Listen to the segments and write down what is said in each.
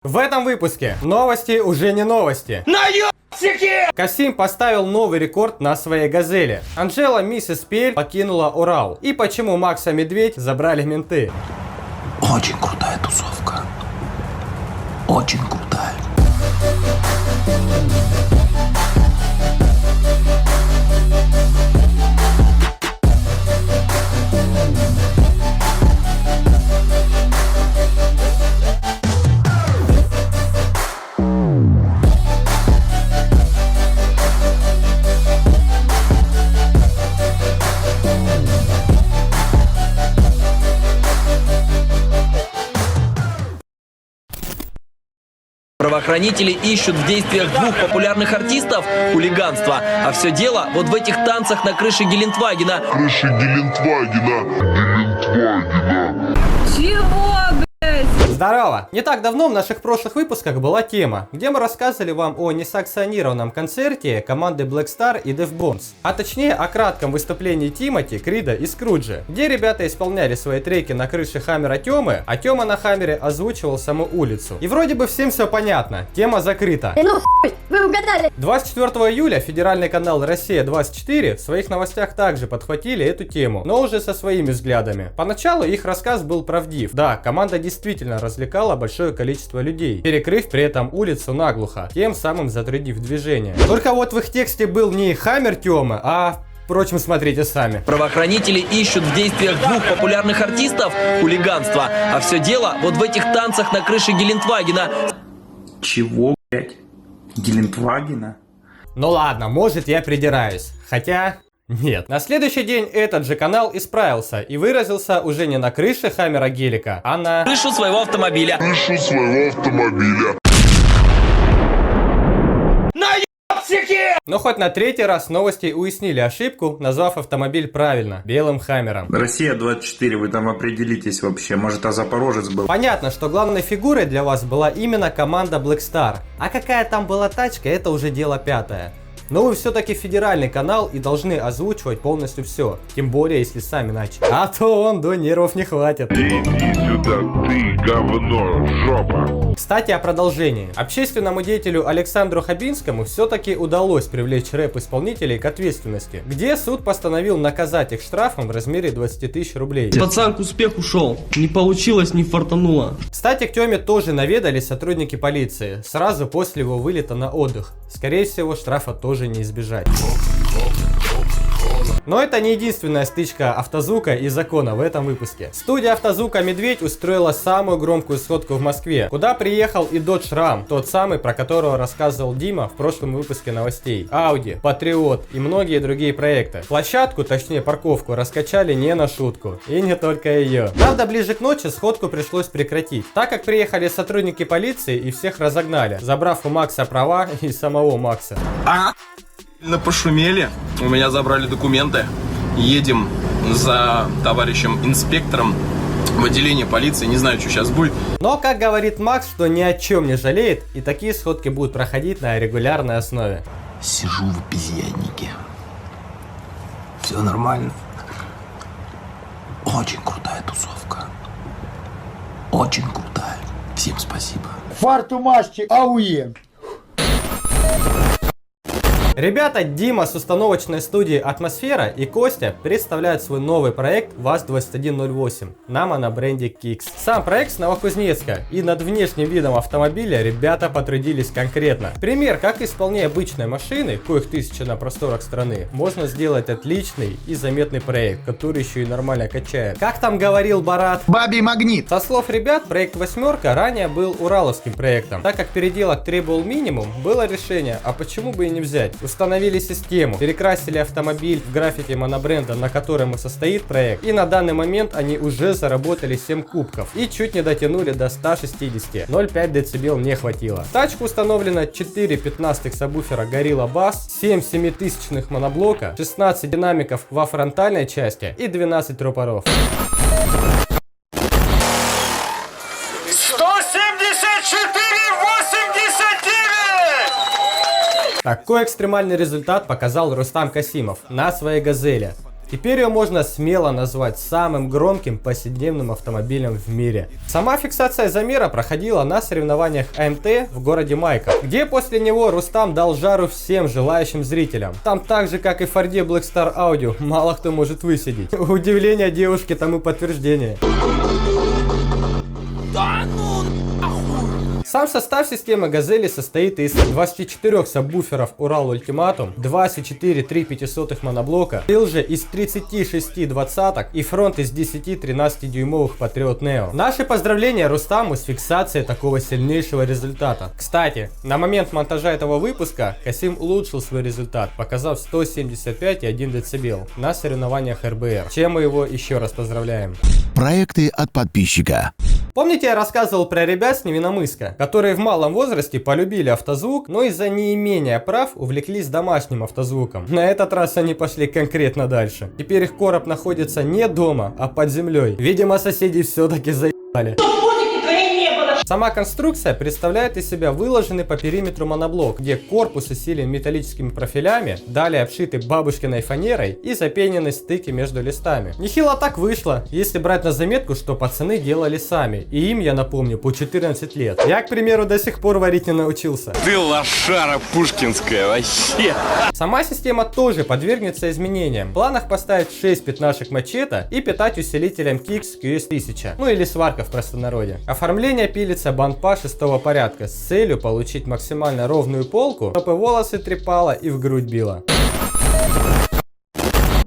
В этом выпуске новости уже не новости. Наёбсики! Касим поставил новый рекорд на своей газели. Анжела Миссис Пель покинула Урал. И почему Макса Медведь забрали менты. Очень крутая тусовка. Очень крутая. Правоохранители ищут в действиях двух популярных артистов хулиганство. А все дело вот в этих танцах на крыше Гелендвагена. Чего, блядь? Здорово! Не так давно в наших прошлых выпусках была тема, где мы рассказывали вам о несанкционированном концерте команды Black Star и Def Bones. А точнее о кратком выступлении Тимати, Крида и Скруджи, где ребята исполняли свои треки на крыше Хаммера Тёмы, а Тёма на Хаммере озвучивал саму улицу. И вроде бы всем все понятно, тема закрыта. Ну хуй, вы угадали. 24 июля федеральный канал «Россия-24» в своих новостях также подхватили эту тему, но уже со своими взглядами. Поначалу их рассказ был правдив. Да, команда действительно развлекала большое количество людей, перекрыв при этом улицу наглухо, тем самым затруднив движение. Только вот в их тексте был не Хаммер Тёмы, а... Впрочем, смотрите сами. Правоохранители ищут в действиях двух популярных артистов хулиганство. А все дело вот в этих танцах на крыше Гелендвагена. Чего, блять? Гелендвагена? Ну ладно, может я придираюсь. Хотя... Нет. На следующий день этот же канал исправился и выразился уже не на крыше Хаммера Гелика, а на... Крышу своего автомобиля. Но хоть на третий раз новости уяснили ошибку, назвав автомобиль правильно – белым Хаммером. Россия-24, вы там определитесь вообще, может, Запорожец был? Понятно, что главной фигурой для вас была именно команда Black Star. А какая там была тачка, это уже дело пятое. Но вы все-таки федеральный канал и должны озвучивать полностью все. Тем более, если сами начали. А то он до нервов не хватит. Иди сюда, ты говно, жопа. Кстати, о продолжении. Общественному деятелю Александру Хабинскому все-таки удалось привлечь рэп-исполнителей к ответственности, где суд постановил наказать их штрафом в размере 20 тысяч рублей. Пацан к успеху шел, не получилось, не фартануло. Кстати, к Тёме тоже наведались сотрудники полиции, сразу после его вылета на отдых. Скорее всего, штрафа тоже не избежать. Но это не единственная стычка Автозвука и Закона в этом выпуске. Студия Автозвука «Медведь» устроила самую громкую сходку в Москве, куда приехал и Dodge Ram, тот самый, про которого рассказывал Дима в прошлом выпуске новостей. Audi, Patriot и многие другие проекты. Площадку, точнее парковку, раскачали не на шутку. И не только ее. Правда, ближе к ночи сходку пришлось прекратить, так как приехали сотрудники полиции и всех разогнали, забрав у Макса права и самого Макса. Пошумели, у меня забрали документы, едем за товарищем инспектором в отделение полиции, не знаю, что сейчас будет. Но, как говорит Макс, что ни о чем не жалеет, и такие сходки будут проходить на регулярной основе. Сижу в обезьяннике. Все нормально. Очень крутая тусовка. Очень крутая. Всем спасибо. Фарту масти, ауе. Ребята Дима с установочной студии «Атмосфера» и Костя представляют свой новый проект ВАЗ-2108 на монобренде Kicks. Сам проект с Новокузнецка, и над внешним видом автомобиля ребята потрудились конкретно. Пример, как исполняя обычной машины, коих тысячи на просторах страны, можно сделать отличный и заметный проект, который еще и нормально качает. Как там говорил Барат? Бабий магнит. Со слов ребят, проект «Восьмерка» ранее был ураловским проектом. Так как переделок требовал минимум, было решение, а почему бы и не взять. Установили систему, перекрасили автомобиль в графике монобренда, на котором и состоит проект, и на данный момент они уже заработали 7 кубков и чуть не дотянули до 160. 0,5 дБ не хватило. В тачку установлено 4 15 сабвуфера Gorilla Bass, 7 7000 моноблока, 16 динамиков во фронтальной части и 12 рупоров. 174,89! Такой экстремальный результат показал Рустам Касимов на своей газели. Теперь ее можно смело назвать самым громким повседневным автомобилем в мире. Сама фиксация замера проходила на соревнованиях АМТ в городе Майкоп, где после него Рустам дал жару всем желающим зрителям. Там так же, как и в Форде Black Star Audio, мало кто может высидеть. Удивление девушки тому подтверждение. Сам состав системы Газели состоит из 24 сабвуферов Ural Ultimatum, 24 3/5 моноблока, был же из 36 двадцаток и фронт из 10 13-дюймовых Patriot Neo. Наши поздравления Рустаму с фиксацией такого сильнейшего результата. Кстати, на момент монтажа этого выпуска Касим улучшил свой результат, показав 175,1 дБ на соревнованиях РБР, чем мы его еще раз поздравляем. Проекты от подписчика. Помните, я рассказывал про ребят с Невиномысска, которые в малом возрасте полюбили автозвук, но из-за неимения прав увлеклись домашним автозвуком. На этот раз они пошли конкретно дальше. Теперь их короб находится не дома, а под землей. Видимо, соседи все-таки заебали. Сама конструкция представляет из себя выложенный по периметру моноблок, где корпус усилен металлическими профилями, далее обшиты бабушкиной фанерой и запенены стыки между листами. Нехило так вышло, если брать на заметку, что пацаны делали сами, и им, я напомню, по 14 лет. Я, к примеру, до сих пор варить не научился. Ты лошара пушкинская вообще. Сама система тоже подвергнется изменениям. В планах поставить 6 пятнашек мачете и питать усилителем Kix QS1000, ну или сварка в простонародье. Оформление пилится бандпа 6-го порядка с целью получить максимально ровную полку, чтобы волосы трепало и в грудь било.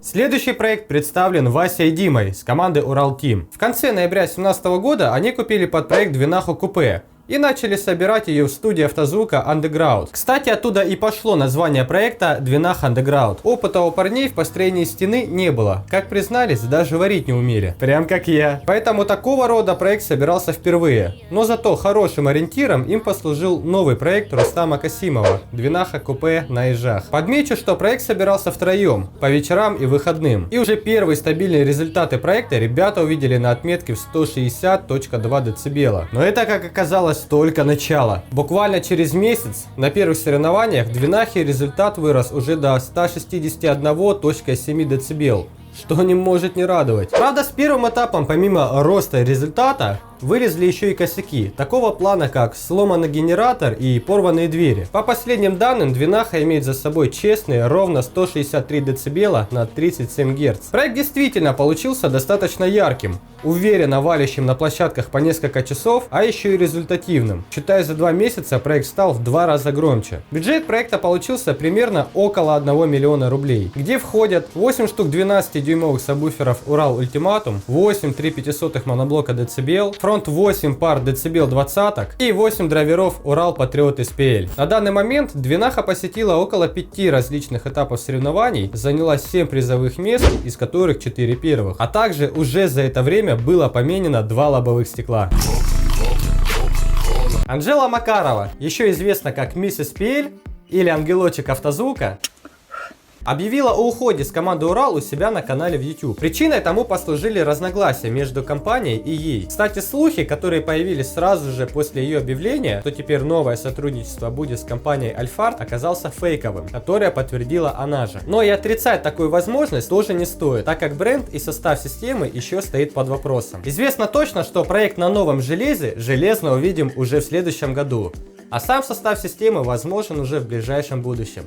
Следующий проект представлен Васей и Димой с команды Ural Team. В конце ноября 2017 года они купили под проект Двинаху Купе и начали собирать ее в студии автозвука Underground. Кстати, оттуда и пошло название проекта Двинах Underground. Опыта у парней в построении стены не было. Как признались, даже варить не умели. Прям как я. Поэтому такого рода проект собирался впервые. Но зато хорошим ориентиром им послужил новый проект Рустама Касимова Двинаха Купе на ежах. Подмечу, что проект собирался втроем, по вечерам и выходным. И уже первые стабильные результаты проекта ребята увидели на отметке в 160.2 дБ. Но это, как оказалось, только начало. Буквально через месяц на первых соревнованиях в Двинахе результат вырос уже до 161.7 дБ, что не может не радовать. Правда, с первым этапом, помимо роста результата, вылезли еще и косяки, такого плана как сломанный генератор и порванные двери. По последним данным, Двинаха имеет за собой честные ровно 163 дБ на 37 Гц. Проект действительно получился достаточно ярким, уверенно валящим на площадках по несколько часов, а еще и результативным. Считая за 2 месяца, проект стал в 2 раза громче. Бюджет проекта получился примерно около 1 миллиона рублей, где входят 8 штук 12-дюймовых сабвуферов Ural Ultimatum, 8 3/5 моноблока дБ, фронт 8 пар дБ двадцаток и 8 драйверов Ural Patriot SPL. На данный момент Двинаха посетила около 5 различных этапов соревнований, заняла 7 призовых мест, из которых 4 первых, а также уже за это время было поменено 2 лобовых стекла. Анжела Макарова, еще известна как Мисс SPL или Ангелочек автозвука, объявила о уходе с команды Ural у себя на канале в YouTube. Причиной тому послужили разногласия между компанией и ей. Кстати, слухи, которые появились сразу же после ее объявления, что теперь новое сотрудничество будет с компанией Alphard, оказался фейковым, которое подтвердила она же. Но и отрицать такую возможность тоже не стоит, так как бренд и состав системы еще стоит под вопросом. Известно точно, что проект на новом железе железно увидим уже в следующем году, а сам состав системы возможен уже в ближайшем будущем.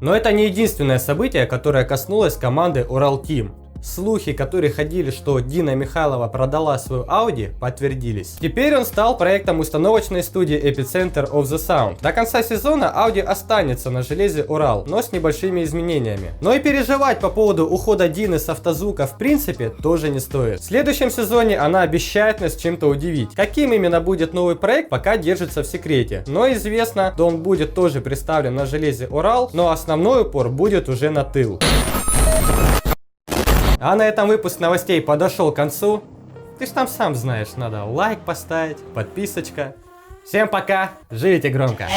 Но это не единственное событие, которое коснулось команды Ural Team. Слухи, которые ходили, что Дина Михайлова продала свою Audi, подтвердились. Теперь он стал проектом установочной студии Epicenter of the Sound. До конца сезона Audi останется на железе Ural, но с небольшими изменениями. Но и переживать по поводу ухода Дины с автозвука в принципе тоже не стоит. В следующем сезоне она обещает нас чем-то удивить. Каким именно будет новый проект, пока держится в секрете. Но известно, что он будет тоже представлен на железе Ural, но основной упор будет уже на тыл. А на этом выпуск новостей подошел к концу. Ты ж там сам знаешь, надо лайк поставить, подписочка. Всем пока, живите громко.